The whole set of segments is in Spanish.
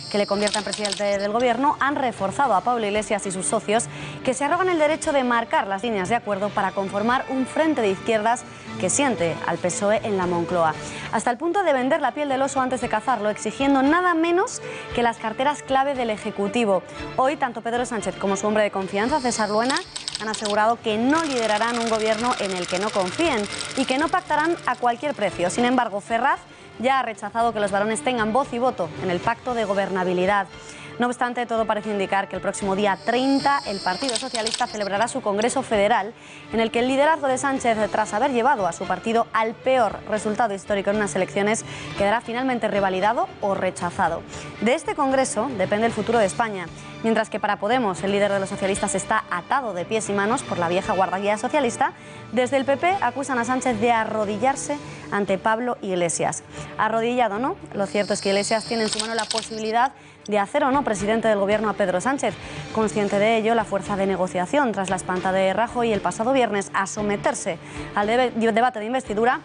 que le convierta en presidente del Gobierno, han reforzado a Pablo Iglesias y sus socios, que se arrogan el derecho de marcar las líneas de acuerdo para conformar un frente de izquierdas que siente al PSOE en la Moncloa, hasta el punto de vender la piel del oso antes de cazarlo, exigiendo nada menos que las carteras clave del Ejecutivo. Hoy, tanto Pedro Sánchez como su hombre de confianza, César Luena, han asegurado que no liderarán un gobierno en el que no confíen y que no pactarán a cualquier precio. Sin embargo, Ferraz ya ha rechazado que los varones tengan voz y voto en el pacto de gobernabilidad. No obstante, todo parece indicar que el próximo día 30 el Partido Socialista celebrará su Congreso Federal, en el que el liderazgo de Sánchez, tras haber llevado a su partido al peor resultado histórico en unas elecciones, quedará finalmente revalidado o rechazado. De este Congreso depende el futuro de España, mientras que para Podemos, el líder de los socialistas, está atado de pies y manos por la vieja guardia socialista. Desde el PP acusan a Sánchez de arrodillarse ante Pablo Iglesias. Arrodillado, ¿no? Lo cierto es que Iglesias tiene en su mano la posibilidad de hacer o no presidente del Gobierno a Pedro Sánchez. Consciente de ello, la fuerza de negociación tras la espanta de Rajoy el pasado viernes a someterse al debate de investidura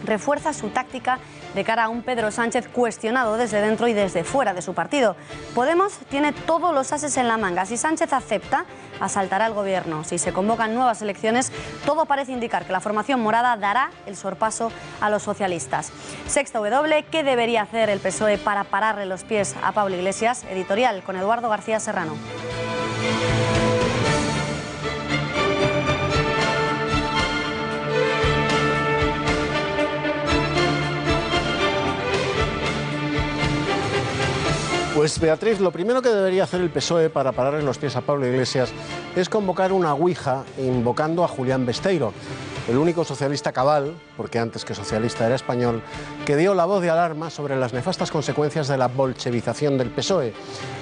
refuerza su táctica de cara a un Pedro Sánchez cuestionado desde dentro y desde fuera de su partido. Podemos tiene todos los ases en la manga. Si Sánchez acepta, asaltará el Gobierno. Si se convocan nuevas elecciones, todo parece indicar que la formación morada dará el sorpaso a los socialistas. Sexta W, ¿qué debería hacer el PSOE para pararle los pies a Pablo Iglesias? Editorial con Eduardo García Serrano. Pues Beatriz, lo primero que debería hacer el PSOE para pararle los pies a Pablo Iglesias es convocar una ouija invocando a Julián Besteiro, el único socialista cabal, porque antes que socialista era español, que dio la voz de alarma sobre las nefastas consecuencias de la bolchevización del PSOE.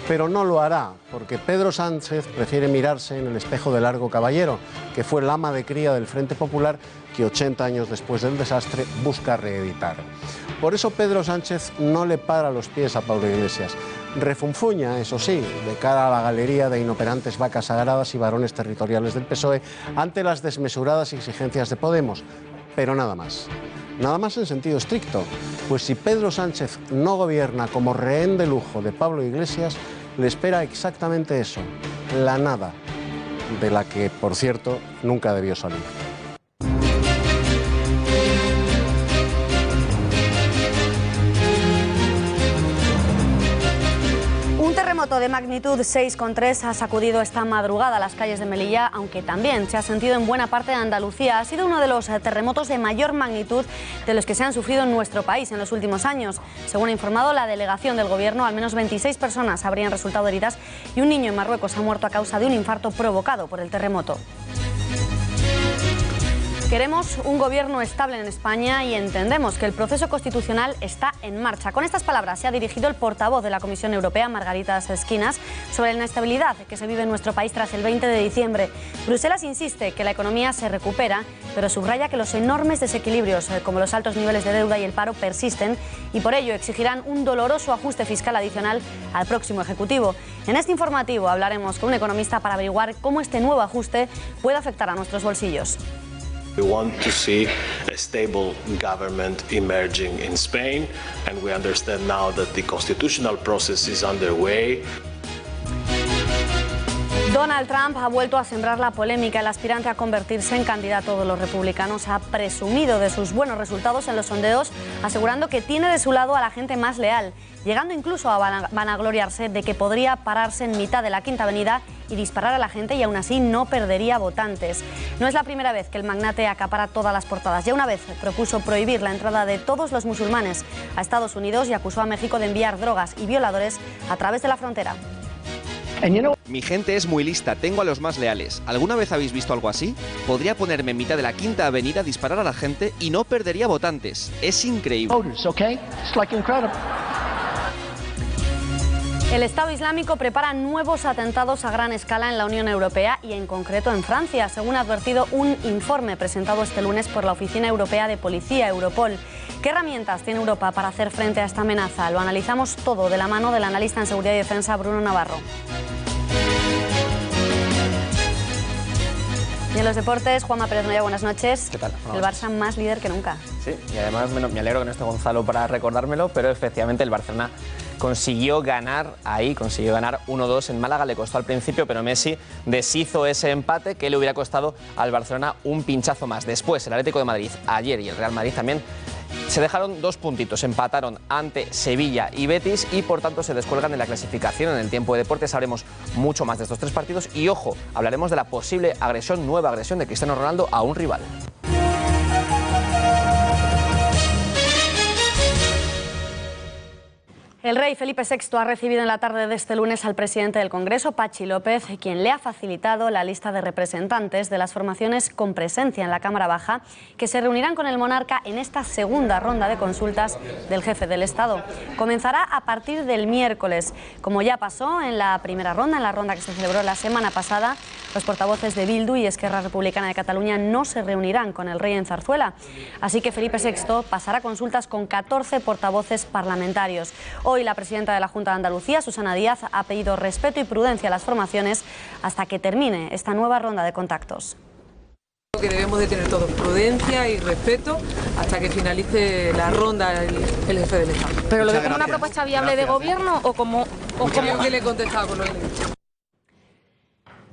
Pero no lo hará, porque Pedro Sánchez prefiere mirarse en el espejo de Largo Caballero, que fue el ama de cría del Frente Popular que 80 años después del desastre busca reeditar. Por eso Pedro Sánchez no le para los pies a Pablo Iglesias. Refunfuña, eso sí, de cara a la galería de inoperantes vacas sagradas y varones territoriales del PSOE ante las desmesuradas exigencias de Podemos, pero nada más. Nada más en sentido estricto, pues si Pedro Sánchez no gobierna como rehén de lujo de Pablo Iglesias, le espera exactamente eso, la nada, de la que, por cierto, nunca debió salir. Un terremoto de magnitud 6,3 ha sacudido esta madrugada las calles de Melilla, aunque también se ha sentido en buena parte de Andalucía. Ha sido uno de los terremotos de mayor magnitud de los que se han sufrido en nuestro país en los últimos años. Según ha informado la delegación del Gobierno, al menos 26 personas habrían resultado heridas y un niño en Marruecos ha muerto a causa de un infarto provocado por el terremoto. Queremos un gobierno estable en España y entendemos que el proceso constitucional está en marcha. Con estas palabras se ha dirigido el portavoz de la Comisión Europea, Margaritas Esquinas, sobre la inestabilidad que se vive en nuestro país tras el 20 de diciembre. Bruselas insiste que la economía se recupera, pero subraya que los enormes desequilibrios, como los altos niveles de deuda y el paro, persisten y por ello exigirán un doloroso ajuste fiscal adicional al próximo Ejecutivo. En este informativo hablaremos con un economista para averiguar cómo este nuevo ajuste puede afectar a nuestros bolsillos. We want to see a stable government emerging in Spain, and we understand now that the constitutional process is underway. Donald Trump ha vuelto a sembrar la polémica. El aspirante a convertirse en candidato de los republicanos ha presumido de sus buenos resultados en los sondeos, asegurando que tiene de su lado a la gente más leal, llegando incluso a vanagloriarse de que podría pararse en mitad de la Quinta Avenida y disparar a la gente y aún así no perdería votantes. No es la primera vez que el magnate acapara todas las portadas. Ya una vez propuso prohibir la entrada de todos los musulmanes a Estados Unidos y acusó a México de enviar drogas y violadores a través de la frontera. Mi gente es muy lista, tengo a los más leales. ¿Alguna vez habéis visto algo así? Podría ponerme en mitad de la Quinta Avenida, disparar a la gente y no perdería votantes. Es increíble. El Estado Islámico prepara nuevos atentados a gran escala en la Unión Europea y en concreto en Francia, según ha advertido un informe presentado este lunes por la Oficina Europea de Policía, Europol. ¿Qué herramientas tiene Europa para hacer frente a esta amenaza? Lo analizamos todo de la mano del analista en seguridad y defensa Bruno Navarro. Y en los deportes, Juanma Pérez Noya, buenas noches. ¿Qué tal? El Barça más líder que nunca. Sí, y además me alegro que no esté Gonzalo para recordármelo, pero efectivamente el Barcelona consiguió ganar ahí, consiguió ganar 1-2 en Málaga, le costó al principio, pero Messi deshizo ese empate que le hubiera costado al Barcelona un pinchazo más. Después, el Atlético de Madrid ayer y el Real Madrid también se dejaron 2 puntitos, empataron ante Sevilla y Betis y por tanto se descuelgan en la clasificación. En el tiempo de deportes sabremos mucho más de estos 3 partidos y ojo, hablaremos de la posible agresión, nueva agresión de Cristiano Ronaldo a un rival. El rey Felipe VI ha recibido en la tarde de este lunes al presidente del Congreso, Patxi López, quien le ha facilitado la lista de representantes de las formaciones con presencia en la Cámara Baja, que se reunirán con el monarca en esta segunda ronda de consultas del jefe del Estado. Comenzará a partir del miércoles. Como ya pasó en la primera ronda, en la ronda que se celebró la semana pasada, los portavoces de Bildu y Esquerra Republicana de Cataluña no se reunirán con el rey en Zarzuela. Así que Felipe VI pasará consultas con 14 portavoces parlamentarios. Hoy la presidenta de la Junta de Andalucía, Susana Díaz, ha pedido respeto y prudencia a las formaciones hasta que termine esta nueva ronda de contactos. Que debemos de tener todos prudencia y respeto hasta que finalice la ronda el jefe del Estado. ¿Pero lo ve como una propuesta viable de gobierno o como...? Creo que le he contestado con lo que le he dicho.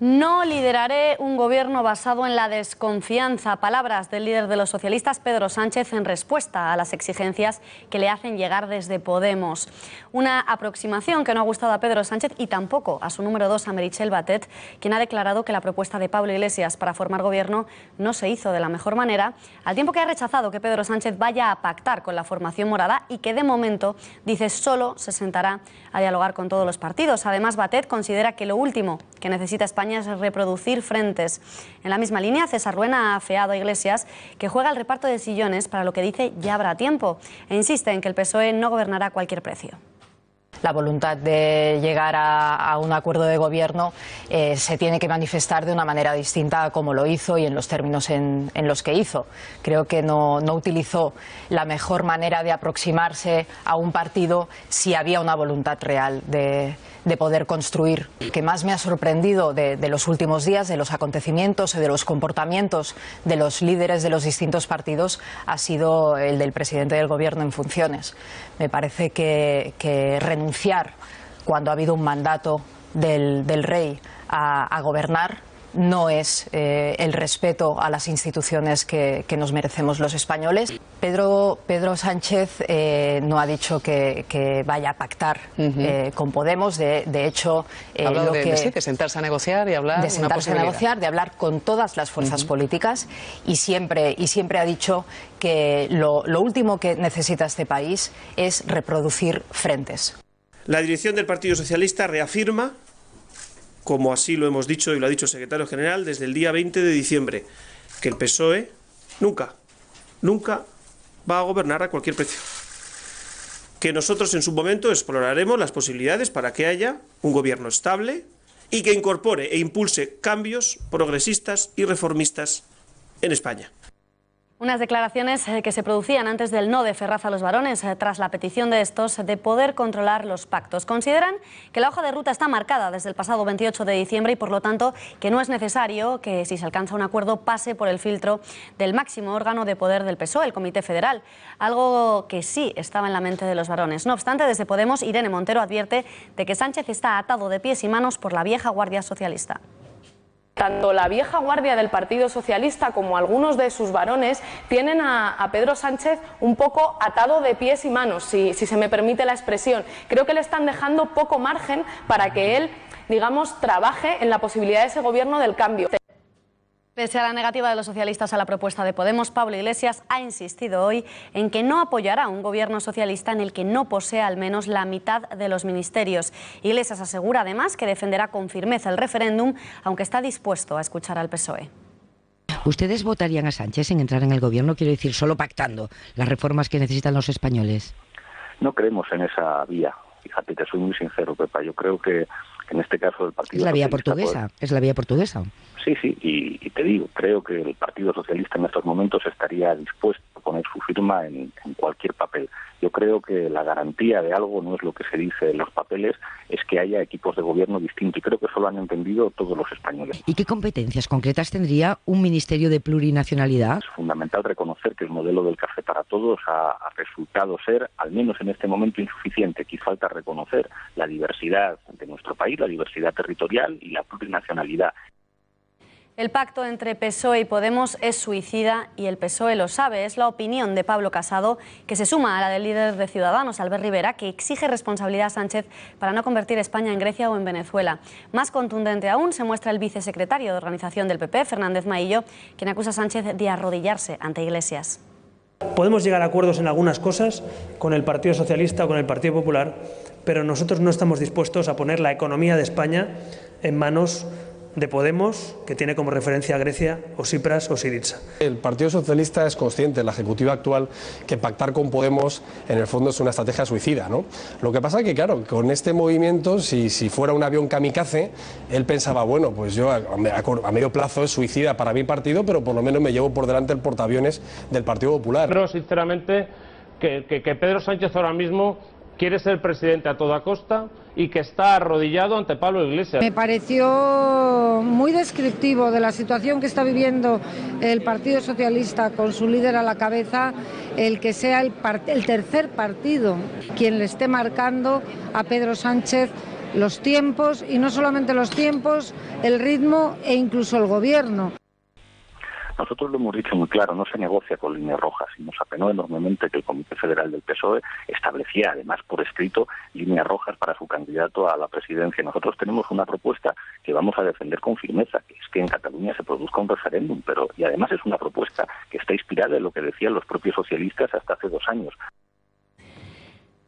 No lideraré un gobierno basado en la desconfianza. Palabras del líder de los socialistas, Pedro Sánchez, en respuesta a las exigencias que le hacen llegar desde Podemos. Una aproximación que no ha gustado a Pedro Sánchez y tampoco a su número 2, a Meritxell Batet, quien ha declarado que la propuesta de Pablo Iglesias para formar gobierno no se hizo de la mejor manera, al tiempo que ha rechazado que Pedro Sánchez vaya a pactar con la formación morada y que de momento, dice, solo se sentará a dialogar con todos los partidos. Además, Batet considera que lo último que necesita España es reproducir frentes. En la misma línea, César Ruena ha afeado a Iglesias, que juega el reparto de sillones, para lo que dice ya habrá tiempo, e insiste en que el PSOE no gobernará a cualquier precio. La voluntad de llegar a un acuerdo de gobierno se tiene que manifestar de una manera distinta a como lo hizo y en los términos en los que hizo. Creo que no utilizó la mejor manera de aproximarse a un partido si había una voluntad real de poder construir. Lo que más me ha sorprendido de los últimos días, de los acontecimientos y de los comportamientos de los líderes de los distintos partidos, ha sido el del presidente del gobierno en funciones. Me parece que renunciar cuando ha habido un mandato del rey a gobernar no es el respeto a las instituciones que nos merecemos los españoles. Pedro Sánchez no ha dicho que vaya a pactar con Podemos. De hecho, de sentarse a negociar y hablar. De sentarse a negociar, de hablar con todas las fuerzas políticas y siempre ha dicho que lo último que necesita este país es reproducir frentes. La dirección del Partido Socialista reafirma, como así lo hemos dicho y lo ha dicho el secretario general desde el día 20 de diciembre, que el PSOE nunca va a gobernar a cualquier precio. Que nosotros en su momento exploraremos las posibilidades para que haya un gobierno estable y que incorpore e impulse cambios progresistas y reformistas en España. Unas declaraciones que se producían antes del no de Ferraz a los varones, tras la petición de estos de poder controlar los pactos. Consideran que la hoja de ruta está marcada desde el pasado 28 de diciembre y por lo tanto que no es necesario que, si se alcanza un acuerdo, pase por el filtro del máximo órgano de poder del PSOE, el Comité Federal, algo que sí estaba en la mente de los varones. No obstante, desde Podemos, Irene Montero advierte de que Sánchez está atado de pies y manos por la vieja guardia socialista. Tanto la vieja guardia del Partido Socialista como algunos de sus varones tienen a Pedro Sánchez un poco atado de pies y manos, si se me permite la expresión. Creo que le están dejando poco margen para que él, digamos, trabaje en la posibilidad de ese gobierno del cambio. Pese a la negativa de los socialistas a la propuesta de Podemos, Pablo Iglesias ha insistido hoy en que no apoyará un gobierno socialista en el que no posea al menos la mitad de los ministerios. Iglesias asegura además que defenderá con firmeza el referéndum, aunque está dispuesto a escuchar al PSOE. ¿Ustedes votarían a Sánchez en entrar en el gobierno? Quiero decir, solo pactando las reformas que necesitan los españoles. No creemos en esa vía. Fíjate, te soy muy sincero, Pepa. Yo creo que en este caso el Partido Es la vía Socialista, portuguesa, es la vía portuguesa. Sí, y te digo, creo que el Partido Socialista en estos momentos estaría dispuesto a poner su firma en cualquier papel. Yo creo que la garantía de algo no es lo que se dice en los papeles, es que haya equipos de gobierno distintos, y creo que eso lo han entendido todos los españoles. ¿Y qué competencias concretas tendría un ministerio de plurinacionalidad? Es fundamental reconocer que el modelo del café para todos ha resultado ser, al menos en este momento, insuficiente. Aquí falta reconocer la diversidad de nuestro país, la diversidad territorial y la plurinacionalidad. El pacto entre PSOE y Podemos es suicida y el PSOE lo sabe. Es la opinión de Pablo Casado, que se suma a la del líder de Ciudadanos, Albert Rivera, que exige responsabilidad a Sánchez para no convertir España en Grecia o en Venezuela. Más contundente aún se muestra el vicesecretario de organización del PP, Fernández Maillo, quien acusa a Sánchez de arrodillarse ante Iglesias. Podemos llegar a acuerdos en algunas cosas con el Partido Socialista o con el Partido Popular, pero nosotros no estamos dispuestos a poner la economía de España en manos de Podemos, que tiene como referencia a Grecia, o Tsipras o Syriza. El Partido Socialista es consciente, la ejecutiva actual, que pactar con Podemos en el fondo es una estrategia suicida, ¿no? Lo que pasa es que, claro, con este movimiento, si fuera un avión kamikaze, él pensaba, bueno, pues yo a medio plazo es suicida para mi partido, pero por lo menos me llevo por delante el portaaviones del Partido Popular. Creo sinceramente que Pedro Sánchez ahora mismo quiere ser presidente a toda costa y que está arrodillado ante Pablo Iglesias. Me pareció muy descriptivo de la situación que está viviendo el Partido Socialista con su líder a la cabeza, el que sea el tercer partido quien le esté marcando a Pedro Sánchez los tiempos, y no solamente los tiempos, el ritmo e incluso el gobierno. Nosotros lo hemos dicho muy claro, no se negocia con líneas rojas, y nos apenó enormemente que el Comité Federal del PSOE establecía, además por escrito, líneas rojas para su candidato a la presidencia. Nosotros tenemos una propuesta que vamos a defender con firmeza, que es que en Cataluña se produzca un referéndum, y además es una propuesta que está inspirada en lo que decían los propios socialistas hasta hace 2 años.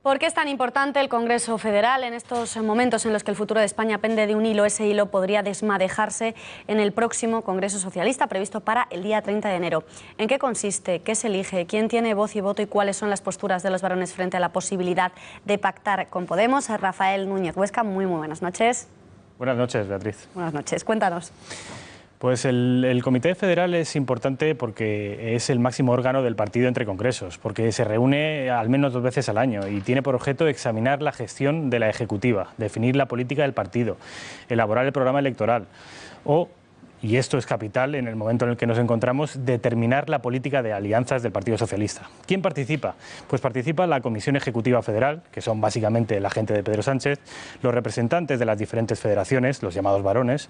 ¿Por qué es tan importante el Congreso Federal en estos momentos en los que el futuro de España pende de un hilo? Ese hilo podría desmadejarse en el próximo Congreso Socialista previsto para el día 30 de enero. ¿En qué consiste? ¿Qué se elige? ¿Quién tiene voz y voto? ¿Y cuáles son las posturas de los varones frente a la posibilidad de pactar con Podemos? Rafael Núñez Huesca, muy buenas noches. Buenas noches, Beatriz. Buenas noches, cuéntanos. Pues el Comité Federal es importante porque es el máximo órgano del partido entre congresos, porque se reúne al menos 2 veces al año y tiene por objeto examinar la gestión de la Ejecutiva, definir la política del partido, elaborar el programa electoral o, y esto es capital en el momento en el que nos encontramos, determinar la política de alianzas del Partido Socialista. ¿Quién participa? Pues participa la Comisión Ejecutiva Federal, que son básicamente la gente de Pedro Sánchez, los representantes de las diferentes federaciones, los llamados varones,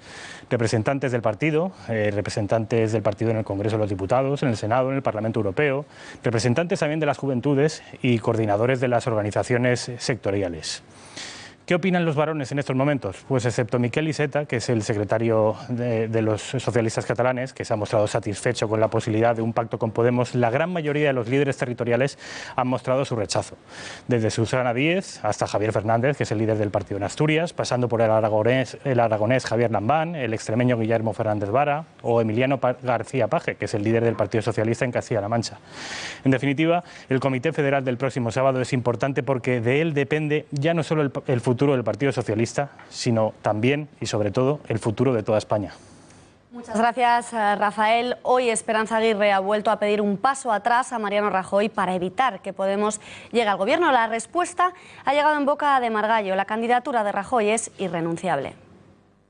representantes del partido en el Congreso de los Diputados, en el Senado, en el Parlamento Europeo, representantes también de las juventudes y coordinadores de las organizaciones sectoriales. ¿Qué opinan los varones en estos momentos? Pues excepto Miquel Iceta, que es el secretario de los socialistas catalanes, que se ha mostrado satisfecho con la posibilidad de un pacto con Podemos, la gran mayoría de los líderes territoriales han mostrado su rechazo. Desde Susana Díez hasta Javier Fernández, que es el líder del partido en Asturias, pasando por el aragonés Javier Lambán, el extremeño Guillermo Fernández Vara o Emiliano García Paje, que es el líder del Partido Socialista en Castilla-La Mancha. En definitiva, el Comité Federal del próximo sábado es importante porque de él depende ya no solo el futuro del Partido Socialista, sino también y sobre todo el futuro de toda España. Muchas gracias, Rafael. Hoy Esperanza Aguirre ha vuelto a pedir un paso atrás a Mariano Rajoy para evitar que Podemos llegue al gobierno. La respuesta ha llegado en boca de Margallo. La candidatura de Rajoy es irrenunciable.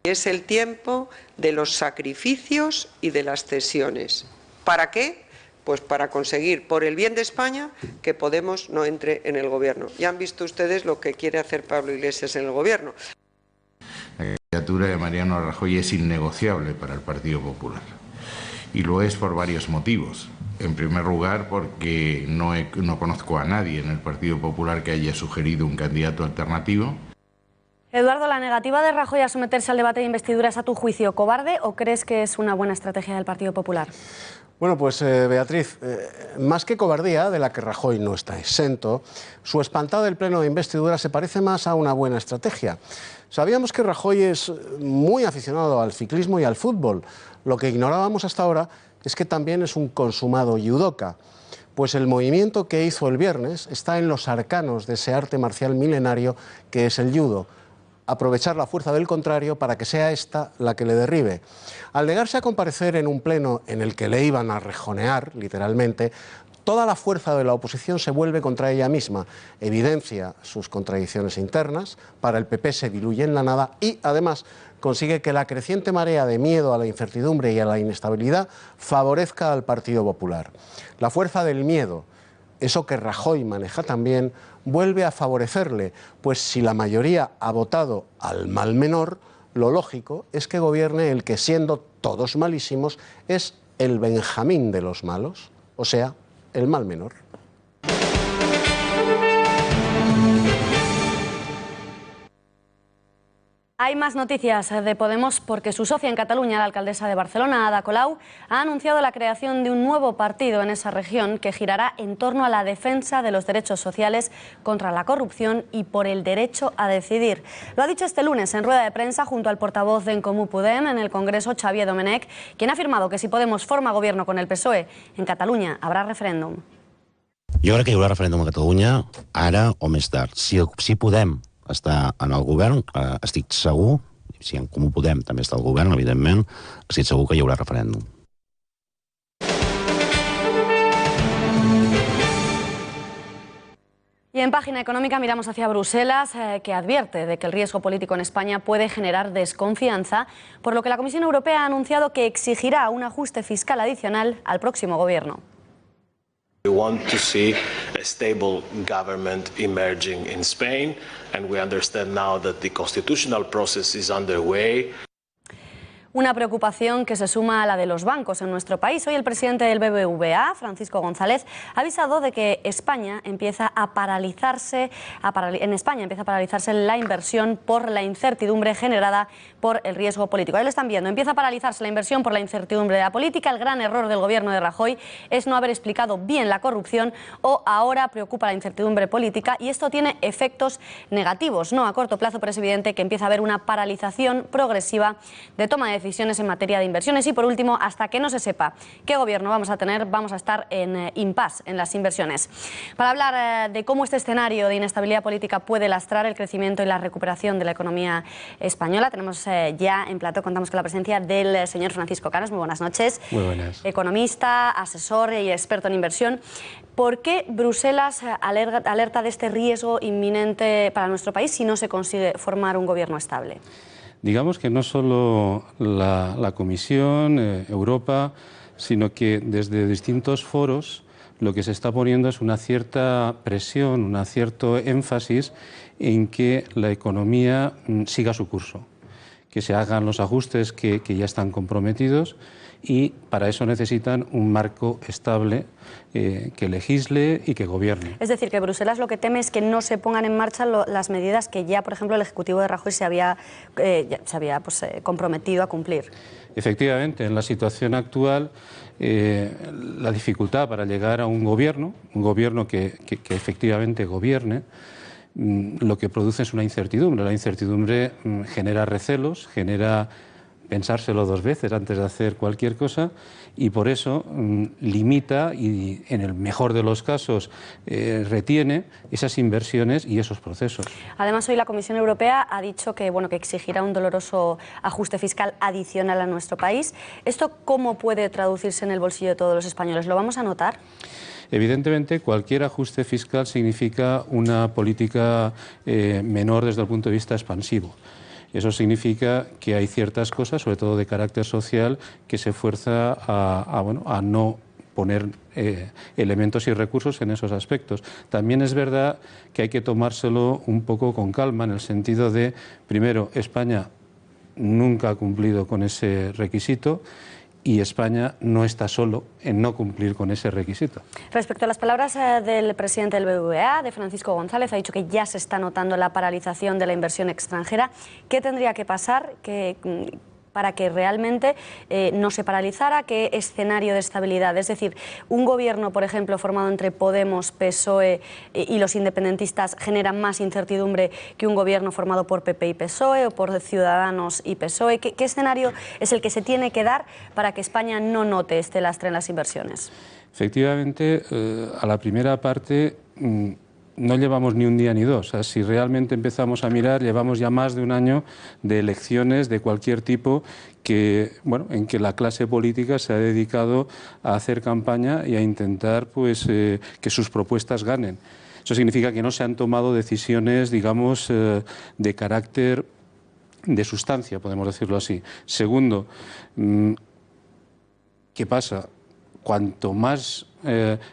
Es el tiempo de los sacrificios y de las cesiones. ¿Para qué? Pues para conseguir, por el bien de España, que Podemos no entre en el gobierno. Ya han visto ustedes lo que quiere hacer Pablo Iglesias en el gobierno. La candidatura de Mariano Rajoy es innegociable para el Partido Popular. Y lo es por varios motivos. En primer lugar, porque no conozco a nadie en el Partido Popular que haya sugerido un candidato alternativo. Eduardo, ¿la negativa de Rajoy a someterse al debate de investidura es a tu juicio cobarde o crees que es una buena estrategia del Partido Popular? Bueno, pues Beatriz, más que cobardía, de la que Rajoy no está exento, su espantado del pleno de investidura se parece más a una buena estrategia. Sabíamos que Rajoy es muy aficionado al ciclismo y al fútbol. Lo que ignorábamos hasta ahora es que también es un consumado judoka. Pues el movimiento que hizo el viernes está en los arcanos de ese arte marcial milenario que es el judo. aprovechar la fuerza del contrario para que sea esta la que le derribe. Al negarse a comparecer en un pleno en el que le iban a rejonear, literalmente, toda la fuerza de la oposición se vuelve contra ella misma, evidencia sus contradicciones internas, para el PP se diluye en la nada y, además, consigue que la creciente marea de miedo a la incertidumbre y a la inestabilidad favorezca al Partido Popular. La fuerza del miedo, eso que Rajoy maneja también, vuelve a favorecerle, pues si la mayoría ha votado al mal menor, lo lógico es que gobierne el que, siendo todos malísimos, es el Benjamín de los malos, o sea, el mal menor. Hay más noticias de Podemos porque su socia en Cataluña, la alcaldesa de Barcelona, Ada Colau, ha anunciado la creación de un nuevo partido en esa región que girará en torno a la defensa de los derechos sociales contra la corrupción y por el derecho a decidir. Lo ha dicho este lunes en rueda de prensa junto al portavoz de En Comú Podem en el Congreso, Xavier Domènech, quien ha afirmado que si Podemos forma gobierno con el PSOE en Cataluña habrá referéndum. Jo crec que hi haurà referèndum a Catalunya ara o més tard. Si Podem està en el govern, estic segur, si en Comú Podem també està al govern, evidentment, estic segur que hi haurà referèndum. Y en página económica miramos hacia Bruselas, que advierte de que el riesgo político en España puede generar desconfianza, por lo que la Comisión Europea ha anunciado que exigirá un ajuste fiscal adicional al próximo gobierno. We want to see a stable government emerging in Spain, and we understand now that the constitutional process is underway. Una preocupación que se suma a la de los bancos en nuestro país. Hoy el presidente del BBVA, Francisco González, ha avisado de que España empieza a paralizarse la inversión por la incertidumbre generada por el riesgo político. Ahí lo están viendo, empieza a paralizarse la inversión por la incertidumbre de la política. El gran error del gobierno de Rajoy es no haber explicado bien la corrupción, o ahora preocupa la incertidumbre política y esto tiene efectos negativos. No a corto plazo, pero es evidente que empieza a haber una paralización progresiva de toma de decisiones en materia de inversiones. Y por último, hasta que no se sepa qué gobierno vamos a tener, vamos a estar en impasse en las inversiones. Para hablar de cómo este escenario de inestabilidad política puede lastrar el crecimiento y la recuperación de la economía española, tenemos ya en plató, contamos con la presencia del señor Francisco Canos. Muy buenas noches. Muy buenas. Economista, asesor y experto en inversión. ¿Por qué Bruselas alerta de este riesgo inminente para nuestro país si no se consigue formar un gobierno estable? Digamos que no solo la Comisión, Europa, sino que desde distintos foros lo que se está poniendo es una cierta presión, un cierto énfasis en que la economía siga su curso, que se hagan los ajustes que ya están comprometidos, y para eso necesitan un marco estable que legisle y que gobierne. Es decir, que Bruselas lo que teme es que no se pongan en marcha las medidas que ya, por ejemplo, el Ejecutivo de Rajoy se había comprometido a cumplir. Efectivamente, en la situación actual, la dificultad para llegar a un gobierno que efectivamente gobierne, lo que produce es una incertidumbre. La incertidumbre genera recelos, genera pensárselo dos veces antes de hacer cualquier cosa, y por eso limita y, en el mejor de los casos, retiene esas inversiones y esos procesos. Además, hoy la Comisión Europea ha dicho que exigirá un doloroso ajuste fiscal adicional a nuestro país. ¿Esto cómo puede traducirse en el bolsillo de todos los españoles? ¿Lo vamos a notar? Evidentemente, cualquier ajuste fiscal significa una política menor desde el punto de vista expansivo. Eso significa que hay ciertas cosas, sobre todo de carácter social, que se fuerza a no poner elementos y recursos en esos aspectos. También es verdad que hay que tomárselo un poco con calma, en el sentido de, primero, España nunca ha cumplido con ese requisito, y España no está solo en no cumplir con ese requisito. Respecto a las palabras del presidente del BBVA, de Francisco González, ha dicho que ya se está notando la paralización de la inversión extranjera. ¿Qué tendría que pasar para que realmente no se paralizara? ¿Qué escenario de estabilidad? Es decir, un gobierno, por ejemplo, formado entre Podemos, PSOE y los independentistas genera más incertidumbre que un gobierno formado por PP y PSOE, o por Ciudadanos y PSOE. ¿Qué escenario es el que se tiene que dar para que España no note este lastre en las inversiones? Efectivamente, a la primera parte, no llevamos ni un día ni dos. O sea, si realmente empezamos a mirar, llevamos ya más de un año de elecciones de cualquier tipo en que la clase política se ha dedicado a hacer campaña y a intentar que sus propuestas ganen. Eso significa que no se han tomado decisiones, digamos, de carácter de sustancia, podemos decirlo así. Segundo, ¿qué pasa? Cuanto más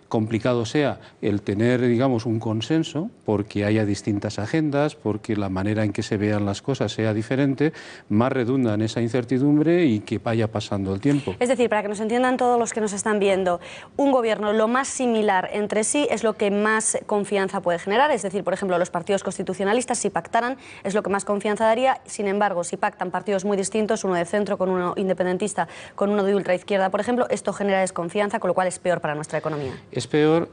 complicado sea el tener, digamos, un consenso, porque haya distintas agendas, porque la manera en que se vean las cosas sea diferente, más redunda en esa incertidumbre y que vaya pasando el tiempo. Es decir, para que nos entiendan todos los que nos están viendo, un gobierno lo más similar entre sí es lo que más confianza puede generar. Es decir, por ejemplo, los partidos constitucionalistas, si pactaran, es lo que más confianza daría. Sin embargo, si pactan partidos muy distintos, uno de centro con uno independentista, con uno de ultraizquierda, por ejemplo, esto genera desconfianza, con lo cual es peor para nuestra economía. Es peor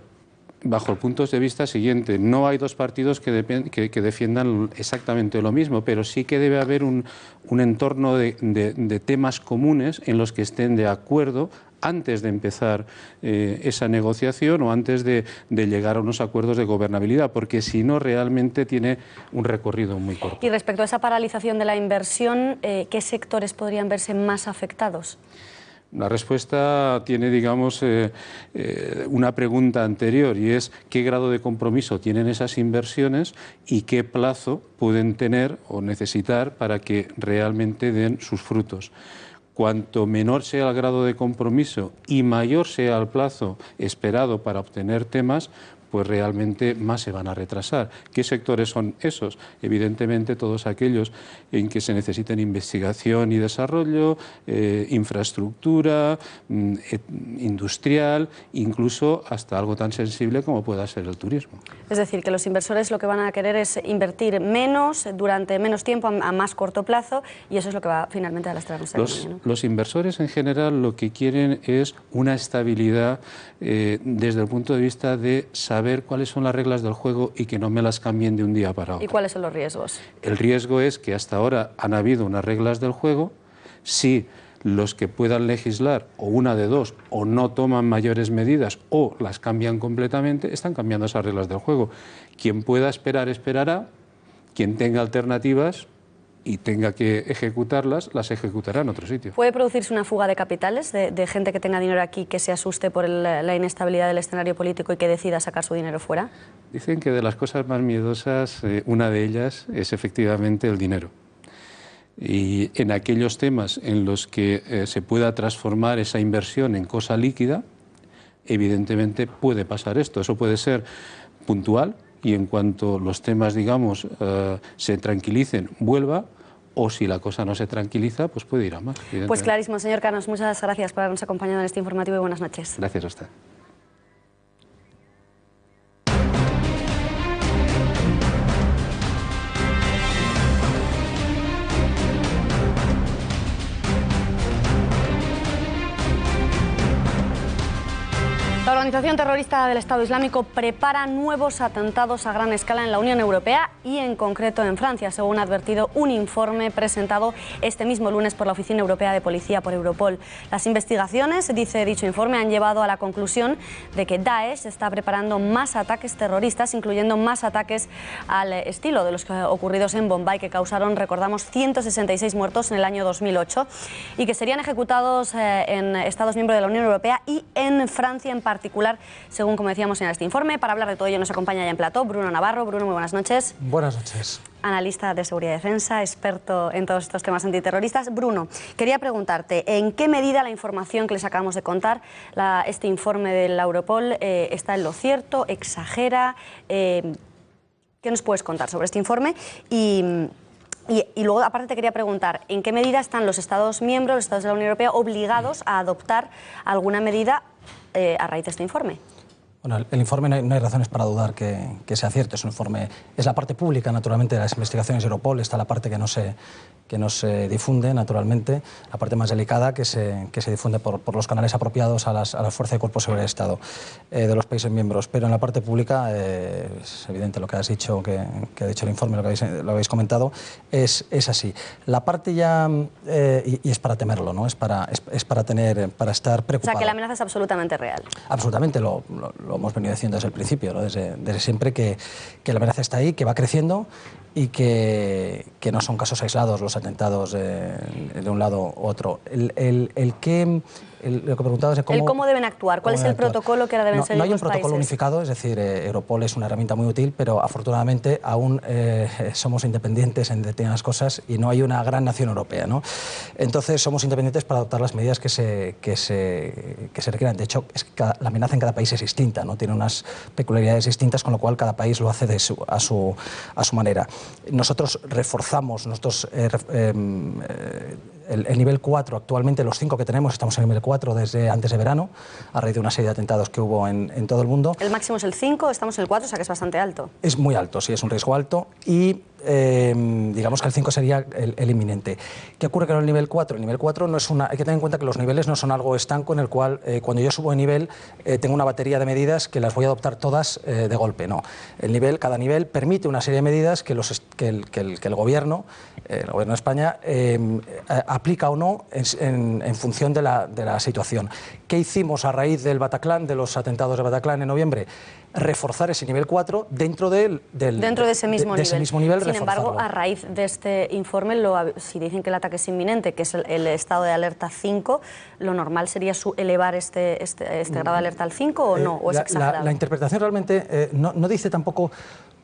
bajo el punto de vista siguiente. No hay dos partidos que defiendan exactamente lo mismo, pero sí que debe haber un entorno de temas comunes en los que estén de acuerdo antes de empezar esa negociación o antes de llegar a unos acuerdos de gobernabilidad, porque si no, realmente tiene un recorrido muy corto. Y respecto a esa paralización de la inversión, ¿qué sectores podrían verse más afectados? La respuesta tiene, digamos, una pregunta anterior, y es qué grado de compromiso tienen esas inversiones y qué plazo pueden tener o necesitar para que realmente den sus frutos. Cuanto menor sea el grado de compromiso y mayor sea el plazo esperado para obtener temas, pues realmente más se van a retrasar. ¿Qué sectores son esos? Evidentemente todos aquellos en que se necesiten investigación y desarrollo, infraestructura, industrial, incluso hasta algo tan sensible como pueda ser el turismo. Es decir, que los inversores lo que van a querer es invertir menos, durante menos tiempo, a más corto plazo, y eso es lo que va finalmente a lastrar nuestra economía, ¿no? Los inversores en general lo que quieren es una estabilidad desde el punto de vista de saber cuáles son las reglas del juego y que no me las cambien de un día para otro. ¿Y cuáles son los riesgos? El riesgo es que hasta ahora han habido unas reglas del juego. Si los que puedan legislar, o una de dos, o no toman mayores medidas o las cambian completamente, están cambiando esas reglas del juego. Quien pueda esperar, esperará. Quien tenga alternativas y tenga que ejecutarlas, las ejecutará en otro sitio. ¿Puede producirse una fuga de capitales, de gente que tenga dinero aquí, que se asuste por la inestabilidad del escenario político y que decida sacar su dinero fuera? Dicen que de las cosas más miedosas, una de ellas es efectivamente el dinero. Y en aquellos temas en los que se pueda transformar esa inversión en cosa líquida, evidentemente puede pasar esto. Eso puede ser puntual, y en cuanto los temas, digamos, se tranquilicen, vuelva, o si la cosa no se tranquiliza, pues puede ir a más. Pues clarísimo, señor Canos, muchas gracias por habernos acompañado en este informativo y buenas noches. Gracias a usted. La organización terrorista del Estado Islámico prepara nuevos atentados a gran escala en la Unión Europea y en concreto en Francia, según ha advertido un informe presentado este mismo lunes por la Oficina Europea de Policía por Europol. Las investigaciones, dice dicho informe, han llevado a la conclusión de que Daesh está preparando más ataques terroristas, incluyendo más ataques al estilo de los ocurridos en Bombay, que causaron, recordamos, 166 muertos en el año 2008 y que serían ejecutados en Estados miembros de la Unión Europea y en Francia en particular, según como decíamos en este informe. Para hablar de todo ello nos acompaña ya en plató Bruno Navarro. Bruno, muy buenas noches. Buenas noches. Analista de seguridad y defensa, experto en todos estos temas antiterroristas. Bruno, quería preguntarte, ¿en qué medida la información que les acabamos de contar, este informe de la Europol, está en lo cierto, exagera? ¿Qué nos puedes contar sobre este informe? Y luego, aparte, te quería preguntar, ¿en qué medida están los Estados miembros, los Estados de la Unión Europea, obligados a adoptar alguna medida a raíz de este informe? Bueno, el informe no hay razones para dudar que sea cierto. Es un informe, es la parte pública, naturalmente, de las investigaciones de Europol. Está la parte que no se difunde, naturalmente, la parte más delicada que se difunde por los canales apropiados a las fuerzas de cuerpos de seguridad de Estado de los países miembros. Pero en la parte pública es evidente lo que has dicho, que ha dicho el informe, lo habéis comentado, es así. La parte ya, y es para temerlo, ¿no? Es para estar preocupado. O sea, que la amenaza es absolutamente real. Absolutamente, lo lo hemos venido diciendo desde el principio, ¿no? desde siempre, que la amenaza está ahí, que va creciendo y que no son casos aislados los atentados de un lado u otro. Lo que preguntabas es cómo deben actuar, cuál es el protocolo que ahora deben seguir los países. No hay un protocolo unificado, es decir, Europol es una herramienta muy útil, pero afortunadamente aún somos independientes en determinadas cosas y no hay una gran nación europea, ¿no? Entonces somos independientes para adoptar las medidas que se requieran. De hecho, la amenaza en cada país es distinta, ¿no? Tiene unas peculiaridades distintas, con lo cual cada país lo hace a su manera. Nosotros reforzamos, el nivel 4, actualmente los 5 que tenemos, estamos en el nivel 4 desde antes de verano, a raíz de una serie de atentados que hubo en todo el mundo. El máximo es el 5, estamos en el 4, o sea que es bastante alto. Es muy alto, sí, es un riesgo alto y digamos que el 5 sería el inminente. ¿Qué ocurre con el nivel 4? El nivel 4 no es una... Hay que tener en cuenta que los niveles no son algo estanco en el cual cuando yo subo de nivel tengo una batería de medidas que las voy a adoptar todas de golpe, no. Cada nivel permite una serie de medidas que el gobierno de España aplica o no en función de la situación. ¿Qué hicimos a raíz del Bataclan, de los atentados de Bataclan en noviembre? Reforzar ese nivel 4 dentro de ese mismo nivel. Sin reforzarlo. embargo, a raíz de este informe, si dicen que el ataque es inminente, que es el estado de alerta 5, ¿lo normal sería elevar este grado de alerta al 5 o no? ¿O es exagerado? La interpretación realmente no dice tampoco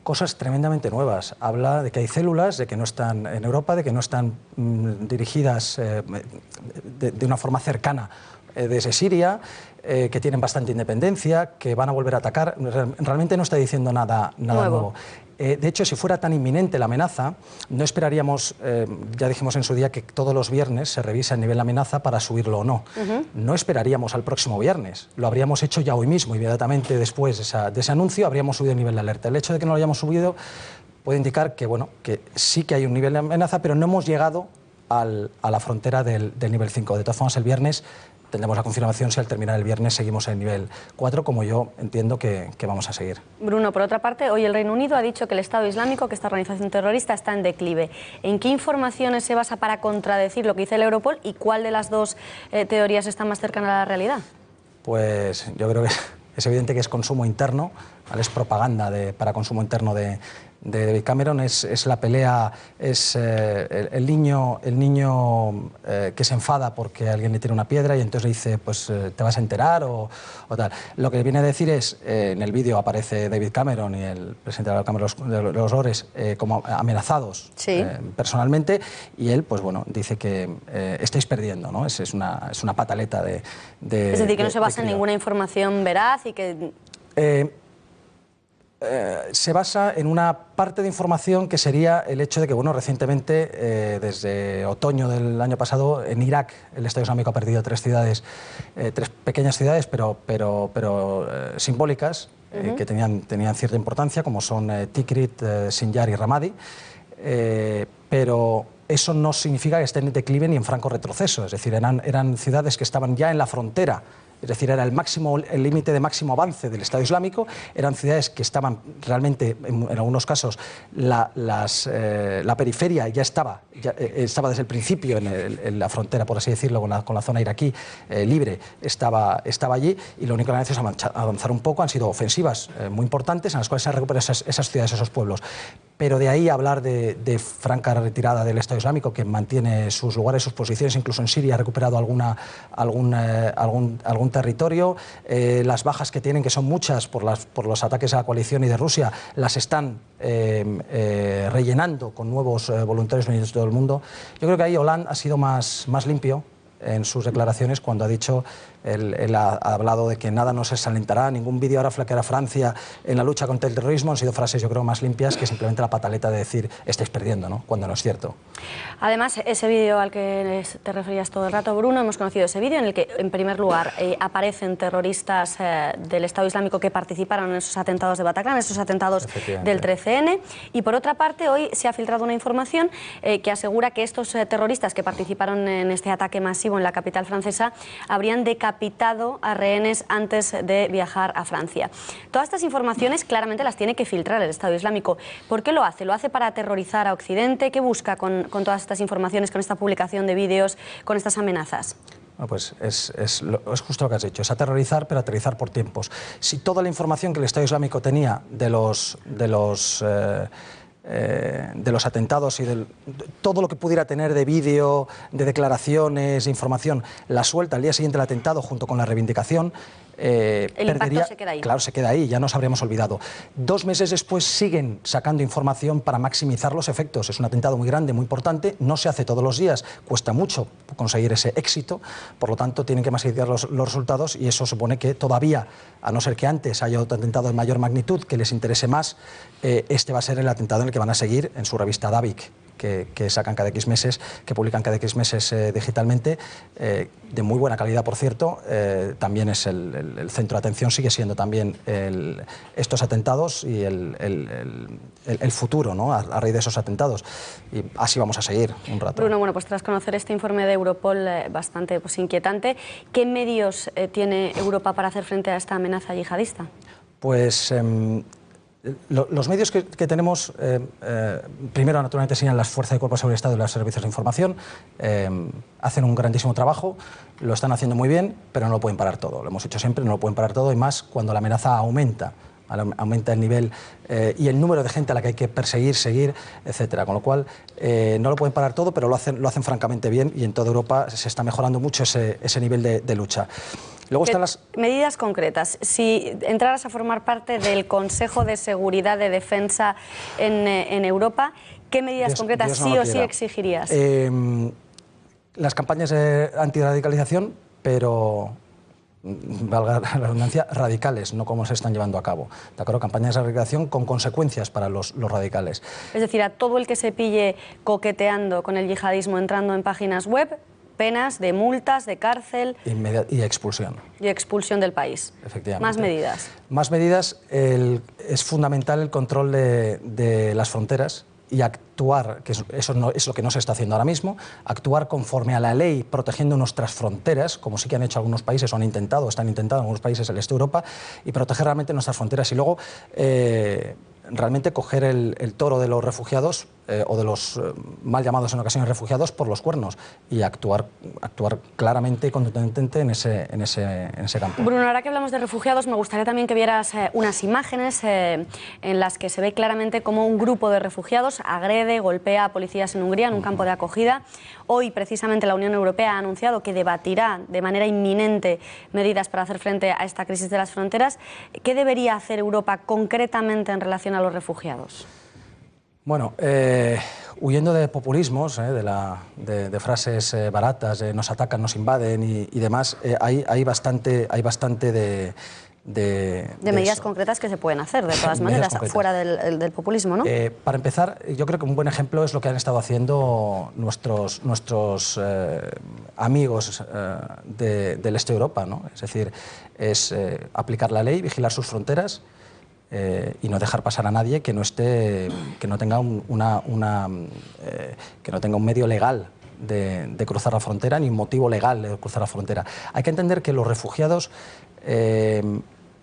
cosas tremendamente nuevas. Habla de que hay células, de que no están en Europa, de que no están dirigidas de una forma cercana desde Siria, que tienen bastante independencia, que van a volver a atacar. Realmente no está diciendo nada nuevo. De hecho, si fuera tan inminente la amenaza, no esperaríamos, ya dijimos en su día que todos los viernes se revisa el nivel de amenaza para subirlo o no. No esperaríamos al próximo viernes, lo habríamos hecho ya hoy mismo, inmediatamente después de ese anuncio habríamos subido el nivel de alerta. El hecho de que no lo hayamos subido puede indicar que, bueno, que sí que hay un nivel de amenaza, pero no hemos llegado a la frontera del nivel 5. De todas formas, el viernes tendremos la confirmación si al terminar el viernes seguimos en el nivel 4, como yo entiendo que vamos a seguir. Bruno, por otra parte, hoy el Reino Unido ha dicho que el Estado Islámico, que esta organización terrorista, está en declive. ¿En qué informaciones se basa para contradecir lo que dice el Europol y cuál de las dos teorías está más cercana a la realidad? Pues yo creo que es evidente que es consumo interno, ¿vale? Es propaganda para consumo interno de David Cameron, es la pelea, es el niño que se enfada porque alguien le tira una piedra y entonces le dice, pues te vas a enterar o tal. Lo que viene a decir es, en el vídeo aparece David Cameron y el presidente de la Cámara de los Lores como amenazados personalmente, y él, pues bueno, dice que estáis perdiendo, ¿no? Es una pataleta de... Es decir, que no se basa en ninguna información veraz y que... se basa en una parte de información que sería el hecho de que, bueno, recientemente, desde otoño del año pasado, en Irak el Estado Islámico ha perdido 3 ciudades, 3 pequeñas ciudades, pero simbólicas, que tenían cierta importancia, como son Tikrit, Sinjar y Ramadi, pero eso no significa que estén en declive ni en franco retroceso, es decir, eran ciudades que estaban ya en la frontera. Es decir, era el límite de máximo avance del Estado Islámico, eran ciudades que estaban realmente, en algunos casos, la periferia ya estaba desde el principio en la frontera, por así decirlo, con la zona iraquí libre, estaba allí, y lo único que han hecho es avanzar un poco. Han sido ofensivas muy importantes en las cuales se han recuperado esas ciudades, esos pueblos. Pero de ahí a hablar de franca retirada del Estado Islámico, que mantiene sus lugares, sus posiciones, incluso en Siria ha recuperado algún territorio, las bajas que tienen, que son muchas por los ataques a la coalición y de Rusia, las están rellenando con nuevos voluntarios venidos de todo el mundo. Yo creo que ahí Hollande ha sido más limpio en sus declaraciones cuando ha dicho, él ha hablado de que nada nos desalentará, ningún vídeo hará flaquear a Francia en la lucha contra el terrorismo. Han sido frases, yo creo, más limpias que simplemente la pataleta de decir estáis perdiendo, ¿no? Cuando no es cierto. Además, ese vídeo al que te referías todo el rato, Bruno, hemos conocido ese vídeo en el que, en primer lugar, aparecen terroristas del Estado Islámico que participaron en esos atentados de Bataclan, esos atentados del 13N, y por otra parte, hoy se ha filtrado una información que asegura que estos terroristas que participaron en este ataque masivo en la capital francesa habrían decapitado a rehenes antes de viajar a Francia. Todas estas informaciones claramente las tiene que filtrar el Estado Islámico. ¿Por qué lo hace? ¿Lo hace para aterrorizar a Occidente? ¿Qué busca con todas estas informaciones, con esta publicación de vídeos, con estas amenazas? Bueno, pues es justo lo que has dicho, es aterrorizar, pero aterrorizar por tiempos. Si toda la información que el Estado Islámico tenía de los atentados y todo lo que pudiera tener de vídeo, de declaraciones, de información, la suelta al día siguiente del atentado junto con la reivindicación, el impacto se queda ahí. Claro, se queda ahí, ya nos habríamos olvidado. 2 meses después siguen sacando información para maximizar los efectos. Es un atentado muy grande, muy importante, no se hace todos los días, cuesta mucho conseguir ese éxito, por lo tanto tienen que maximizar los resultados y eso supone que todavía, a no ser que antes haya otro atentado de mayor magnitud que les interese más, este va a ser el atentado en el que van a seguir en su revista Davik, que sacan cada X meses, que publican cada X meses digitalmente, de muy buena calidad, por cierto. También es el centro de atención, sigue siendo también estos atentados y el futuro, ¿no?, a raíz de esos atentados. Y así vamos a seguir un rato. Bruno, bueno, pues tras conocer este informe de Europol bastante inquietante, ¿qué medios tiene Europa para hacer frente a esta amenaza yihadista? Pues los medios que tenemos, primero naturalmente serían las fuerzas de cuerpo de seguridad del Estado y los servicios de información, hacen un grandísimo trabajo, lo están haciendo muy bien, pero no lo pueden parar todo, lo hemos hecho siempre, no lo pueden parar todo, y más cuando la amenaza aumenta el nivel y el número de gente a la que hay que perseguir, seguir, etcétera. Con lo cual, no lo pueden parar todo, pero lo hacen francamente bien, y en toda Europa se está mejorando mucho ese nivel de lucha. Luego están las medidas concretas. Si entraras a formar parte del Consejo de Seguridad de Defensa en Europa, ¿qué medidas concretas sí o sí exigirías? Las campañas de antiradicalización, pero, valga la redundancia, radicales, no como se están llevando a cabo. ¿De acuerdo? Campañas de radicalización con consecuencias para los radicales. Es decir, a todo el que se pille coqueteando con el yihadismo entrando en páginas web, penas de multas, de cárcel y expulsión. Y expulsión del país. Efectivamente. Más medidas. Más medidas. Es fundamental el control de las fronteras y actuar, que eso no, es lo que no se está haciendo ahora mismo, actuar conforme a la ley, protegiendo nuestras fronteras, como sí que han hecho algunos países, o están intentando en algunos países del este de Europa, y proteger realmente nuestras fronteras. Y luego, realmente coger el toro de los refugiados, o de los mal llamados en ocasiones refugiados, por los cuernos, y actuar claramente y contundentemente en ese campo. Bruno, ahora que hablamos de refugiados, me gustaría también que vieras unas imágenes en las que se ve claramente cómo un grupo de refugiados agrede, golpea a policías en Hungría en un campo de acogida. Hoy, precisamente, la Unión Europea ha anunciado que debatirá de manera inminente medidas para hacer frente a esta crisis de las fronteras. ¿Qué debería hacer Europa concretamente en relación a los refugiados? Bueno, huyendo de populismos, de frases baratas, de nos atacan, nos invaden y demás, hay bastante de medidas eso. Concretas que se pueden hacer, de todas maneras, fuera del populismo, ¿no? Para empezar, yo creo que un buen ejemplo es lo que han estado haciendo nuestros amigos del este de Europa, ¿no? Es decir, es aplicar la ley, vigilar sus fronteras, y no dejar pasar a nadie que no tenga un medio legal de cruzar la frontera, ni un motivo legal de cruzar la frontera. Hay que entender que los refugiados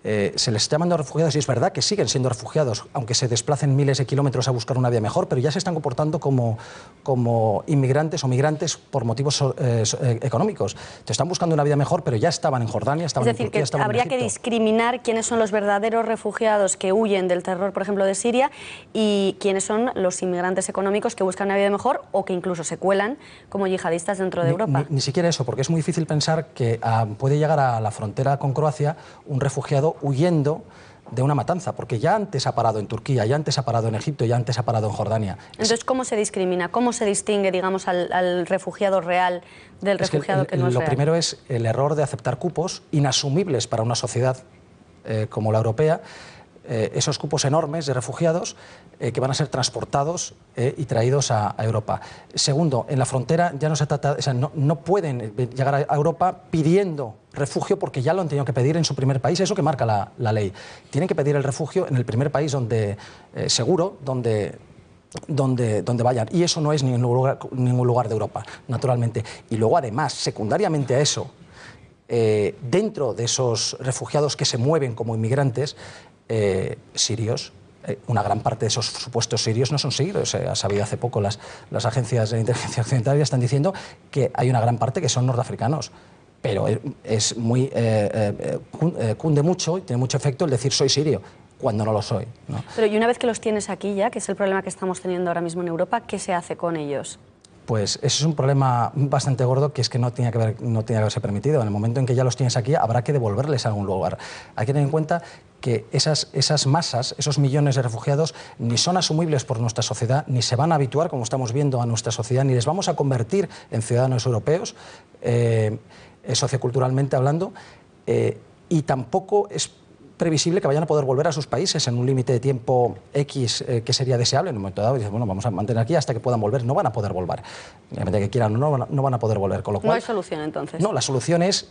se les está llamando refugiados, y es verdad que siguen siendo refugiados, aunque se desplacen miles de kilómetros a buscar una vida mejor, pero ya se están comportando como inmigrantes o migrantes por motivos económicos. Te están buscando una vida mejor, pero ya estaban en Jordania, estaban en Turquía, estaban en Egipto. Habría que discriminar quiénes son los verdaderos refugiados que huyen del terror, por ejemplo, de Siria, y quiénes son los inmigrantes económicos que buscan una vida mejor o que incluso se cuelan como yihadistas dentro de Europa. Ni siquiera eso, porque es muy difícil pensar que puede llegar a la frontera con Croacia un refugiado huyendo de una matanza, porque ya antes ha parado en Turquía, ya antes ha parado en Egipto, ya antes ha parado en Jordania. Entonces, ¿cómo se discrimina? ¿Cómo se distingue, digamos, al refugiado real del refugiado que no es real? Lo primero es el error de aceptar cupos inasumibles para una sociedad como la europea, esos cupos enormes de refugiados que van a ser transportados y traídos a Europa. Segundo, en la frontera ya no se trata, o sea, no pueden llegar a Europa pidiendo refugio porque ya lo han tenido que pedir en su primer país, eso que marca la ley. Tienen que pedir el refugio en el primer país seguro, donde vayan, y eso no es ningún lugar de Europa, naturalmente. Y luego, además, secundariamente a eso, dentro de esos refugiados que se mueven como inmigrantes, sirios, una gran parte de esos supuestos sirios no son sirios. Ha sabido hace poco las agencias de inteligencia occidentales están diciendo que hay una gran parte que son nordafricanos. pero es muy cunde mucho y tiene mucho efecto el decir soy sirio cuando no lo soy, ¿no? Pero y una vez que los tienes aquí ya, que es el problema que estamos teniendo ahora mismo en Europa, ¿qué se hace con ellos? Pues ese es un problema bastante gordo que es que no tenía que haberse permitido. En el momento en que ya los tienes aquí, habrá que devolverles a algún lugar. Hay que tener en cuenta que esas masas, esos millones de refugiados, ni son asumibles por nuestra sociedad, ni se van a habituar, como estamos viendo, a nuestra sociedad, ni les vamos a convertir en ciudadanos europeos, socioculturalmente hablando, y tampoco es previsible que vayan a poder volver a sus países en un límite de tiempo X que sería deseable. En un momento dado dices, bueno, vamos a mantener aquí hasta que puedan volver. No van a poder volver. Obviamente que quieran no van a poder volver. Con lo cual, no hay solución entonces. No, la solución es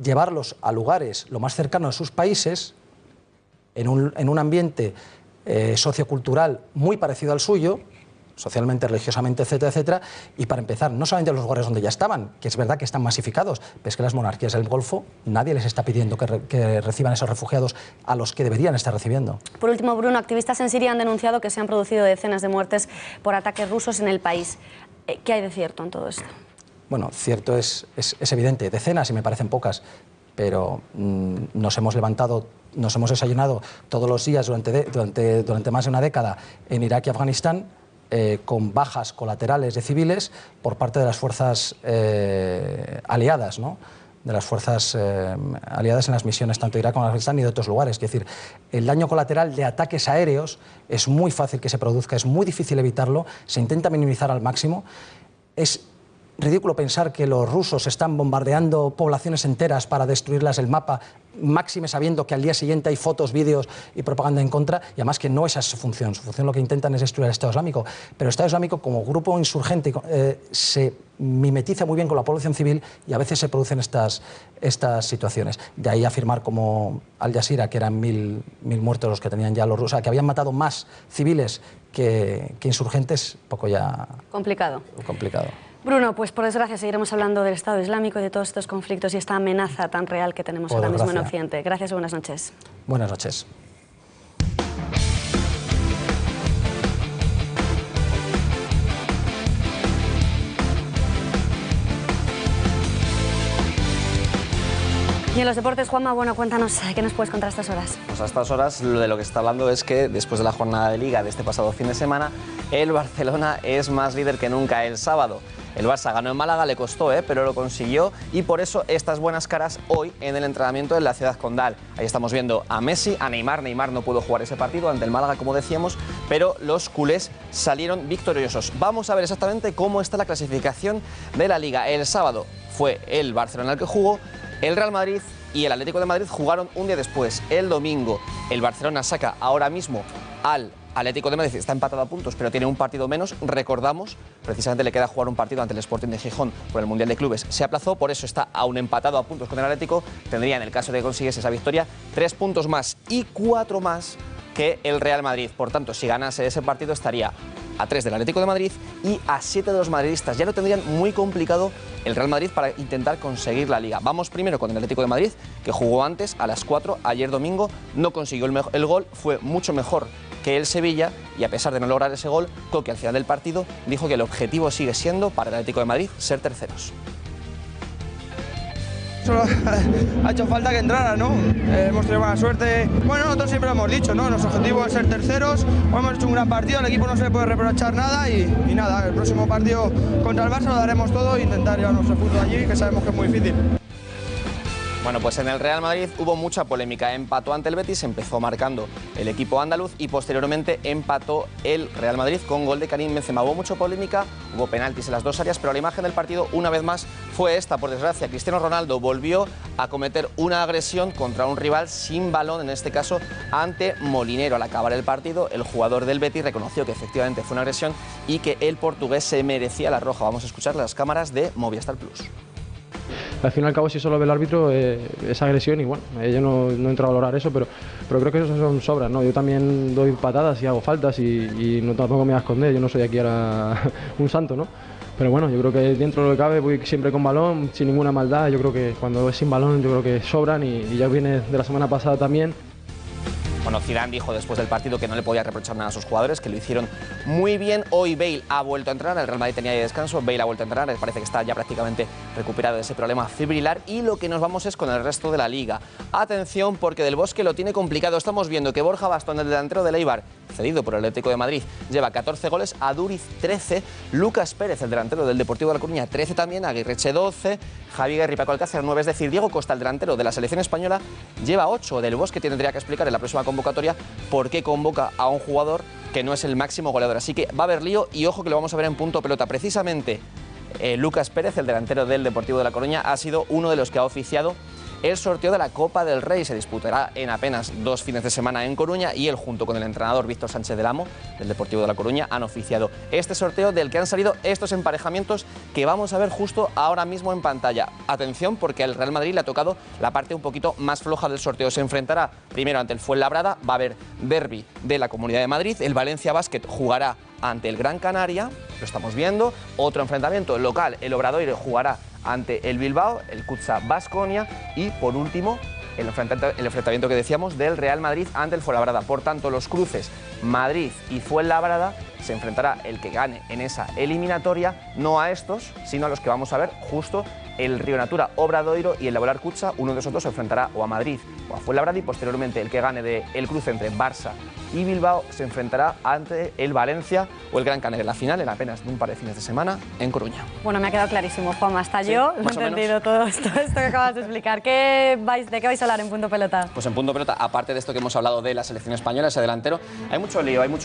llevarlos a lugares lo más cercanos a sus países, en un ambiente sociocultural muy parecido al suyo, socialmente, religiosamente, etcétera, etcétera, y para empezar, no solamente en los lugares donde ya estaban, que es verdad que están masificados, pero es que las monarquías del Golfo, nadie les está pidiendo que reciban esos refugiados a los que deberían estar recibiendo. Por último, Bruno, activistas en Siria han denunciado que se han producido decenas de muertes por ataques rusos en el país. ¿Qué hay de cierto en todo esto? Bueno, cierto es evidente, decenas y me parecen pocas, pero nos hemos levantado, nos hemos desayunado todos los días durante más de una década en Irak y Afganistán, con bajas colaterales de civiles por parte de las fuerzas aliadas, ¿no? De las fuerzas aliadas en las misiones tanto de Irak como de Afganistán y de otros lugares. Es decir, el daño colateral de ataques aéreos es muy fácil que se produzca, es muy difícil evitarlo, se intenta minimizar al máximo. Es ridículo pensar que los rusos están bombardeando poblaciones enteras para destruirlas del mapa, máxime sabiendo que al día siguiente hay fotos, vídeos y propaganda en contra, y además que no esa es su función. Su función lo que intentan es destruir al Estado Islámico. Pero el Estado Islámico, como grupo insurgente, se mimetiza muy bien con la población civil y a veces se producen estas situaciones. De ahí afirmar como Al Jazeera que eran 1000 muertos los que tenían ya los rusos, que habían matado más civiles que insurgentes, poco ya... Complicado. Bruno, pues por desgracia seguiremos hablando del Estado Islámico y de todos estos conflictos y esta amenaza tan real que tenemos ahora mismo en Occidente. Gracias y buenas noches. Buenas noches. Y en los deportes, Juanma, bueno, cuéntanos, ¿qué nos puedes contar a estas horas? Pues a estas horas de lo que se está hablando es que después de la jornada de Liga de este pasado fin de semana, el Barcelona es más líder que nunca el sábado. El Barça ganó en Málaga, le costó, pero lo consiguió y por eso estas buenas caras hoy en el entrenamiento en la Ciudad Condal. Ahí estamos viendo a Messi, a Neymar. Neymar no pudo jugar ese partido ante el Málaga, como decíamos, pero los culés salieron victoriosos. Vamos a ver exactamente cómo está la clasificación de la Liga. El sábado fue el Barcelona el que jugó, el Real Madrid y el Atlético de Madrid jugaron un día después. El domingo el Barcelona saca ahora mismo al Atlético de Madrid, está empatado a puntos, pero tiene un partido menos. Recordamos, precisamente le queda jugar un partido ante el Sporting de Gijón por el Mundial de Clubes. Se aplazó, por eso está aún empatado a puntos con el Atlético. Tendría, en el caso de que consiguiese esa victoria, 3 puntos más y 4 más que el Real Madrid. Por tanto, si ganase ese partido, estaría a 3 del Atlético de Madrid y a 7 de los madridistas. Ya lo tendrían muy complicado el Real Madrid para intentar conseguir la Liga. Vamos primero con el Atlético de Madrid, que jugó antes a las 4, ayer domingo, no consiguió el gol, fue mucho mejor que el Sevilla y a pesar de no lograr ese gol, Coque al final del partido dijo que el objetivo sigue siendo para el Atlético de Madrid ser terceros. Solo ha hecho falta que entrara, ¿no? Hemos tenido buena suerte. Bueno, nosotros siempre lo hemos dicho, ¿no? Nuestro objetivo es ser terceros. Hoy hemos hecho un gran partido, al equipo no se le puede reprochar nada y nada, el próximo partido contra el Barça lo daremos todo e intentar llevar nuestro fútbol allí, que sabemos que es muy difícil. Bueno, pues en el Real Madrid hubo mucha polémica. Empató ante el Betis, empezó marcando el equipo andaluz y posteriormente empató el Real Madrid con gol de Karim Benzema. Hubo mucha polémica, hubo penaltis en las dos áreas, pero la imagen del partido, una vez más, fue esta. Por desgracia, Cristiano Ronaldo volvió a cometer una agresión contra un rival sin balón, en este caso ante Molinero. Al acabar el partido, el jugador del Betis reconoció que efectivamente fue una agresión y que el portugués se merecía la roja. Vamos a escuchar las cámaras de Movistar Plus. Al fin y al cabo, si solo ve el árbitro, es agresión y bueno, yo no entro a valorar eso, pero creo que eso son sobras, ¿no? Yo también doy patadas y hago faltas y no, tampoco me voy a esconder, yo no soy aquí ahora un santo, ¿no? Pero bueno, yo creo que dentro de lo que cabe voy siempre con balón, sin ninguna maldad. Yo creo que cuando es sin balón, yo creo que sobran y ya viene de la semana pasada también. Bueno, Zidane dijo después del partido que no le podía reprochar nada a sus jugadores, que lo hicieron muy bien. Hoy Bale ha vuelto a entrenar, el Real Madrid tenía de descanso, Bale ha vuelto a entrenar, parece que está ya prácticamente recuperado de ese problema fibrilar, y lo que nos vamos es con el resto de la Liga. Atención, porque Del Bosque lo tiene complicado. Estamos viendo que Borja Bastón, el delantero del Eibar, cedido por el Atlético de Madrid, lleva 14 goles, Aduriz 13, Lucas Pérez, el delantero del Deportivo de La Coruña, 13 también, Aguirreche 12, Javi Guerra y Paco Alcácer 9, es decir, Diego Costa, el delantero de la selección española, lleva 8. Del Bosque tendría que explicar en la próxima convocatoria por qué convoca a un jugador que no es el máximo goleador. Así que va a haber lío, y ojo que lo vamos a ver en Punto Pelota. Precisamente Lucas Pérez, el delantero del Deportivo de La Coruña, ha sido uno de los que ha oficiado el sorteo de la Copa del Rey. Se disputará en apenas 2 fines de semana en Coruña, y él, junto con el entrenador Víctor Sánchez del Amo, del Deportivo de La Coruña, han oficiado este sorteo, del que han salido estos emparejamientos que vamos a ver justo ahora mismo en pantalla. Atención, porque al Real Madrid le ha tocado la parte un poquito más floja del sorteo. Se enfrentará primero ante el Fuenlabrada, va a haber derbi de la Comunidad de Madrid, el Valencia Basket jugará ante el Gran Canaria, lo estamos viendo, otro enfrentamiento local, el Obradoiro jugará ante el Bilbao, el Kutxa Baskonia, y por último el enfrentamiento que decíamos del Real Madrid ante el Fuenlabrada. Por tanto, los cruces Madrid y Fuenlabrada se enfrentará el que gane en esa eliminatoria, no a estos, sino a los que vamos a ver justo, el Río Natura Obradoiro y el Laboral Kutxa. Uno de esos dos se enfrentará o a Madrid o a Fuenlabrada, y posteriormente el que gane del cruce entre Barça y Bilbao se enfrentará ante el Valencia o el Gran Canaria. La final en apenas un par de fines de semana en Coruña. Bueno, me ha quedado clarísimo, Juanma, hasta Sí, yo lo he más o entendido todo esto que acabas de explicar. ¿De qué vais a hablar en Punto Pelota? Pues en Punto Pelota, aparte de esto que hemos hablado de la selección española, ese delantero, hay mucho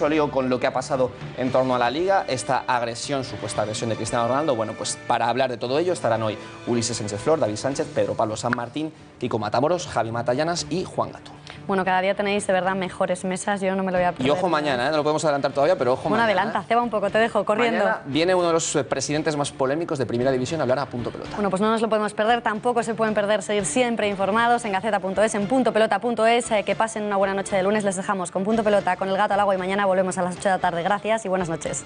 lío con lo que ha pasado en torno a la Liga, esta agresión, supuesta agresión de Cristiano Ronaldo. Bueno, pues para hablar de todo ello estarán hoy Ulises Sánchez Flor, David Sánchez, Pedro Pablo San Martín, Kiko Matamoros, Javi Matallanas y Juan Gato. Bueno, cada día tenéis de verdad mejores mesas, yo no me lo voy a perder. Y ojo mañana, no lo podemos adelantar todavía, pero ojo mañana. Bueno, adelanta, ceba un poco, te dejo corriendo. Mañana viene uno de los presidentes más polémicos de Primera División a hablar a Punto Pelota. Bueno, pues no nos lo podemos perder, tampoco se pueden perder seguir siempre informados en gaceta.es, en puntopelota.es. Que pasen una buena noche de lunes, les dejamos con Punto Pelota, con el gato al agua, y mañana volvemos a las 8 de la tarde. Gracias y buenas noches.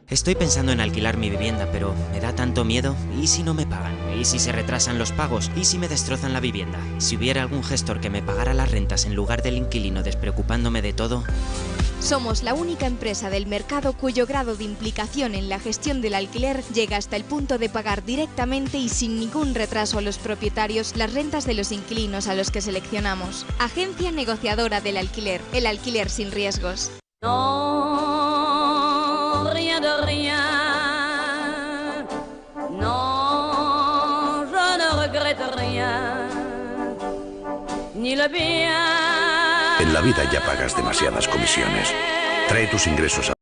Estoy pensando en alquilar mi vivienda, pero me da tanto miedo. ¿Y si no me pagan? ¿Y si se retrasan los pagos? ¿Y si me destrozan la vivienda? Si hubiera algún gestor que me pagara las rentas en lugar del inquilino, despreocupándome de todo. Somos la única empresa del mercado cuyo grado de implicación en la gestión del alquiler llega hasta el punto de pagar directamente y sin ningún retraso a los propietarios las rentas de los inquilinos a los que seleccionamos. Agencia negociadora del alquiler, el alquiler sin riesgos. Non, rien de rien. Non, je ne regrette rien. Ni le bien. En la vida ya pagas demasiadas comisiones. Trae tus ingresos a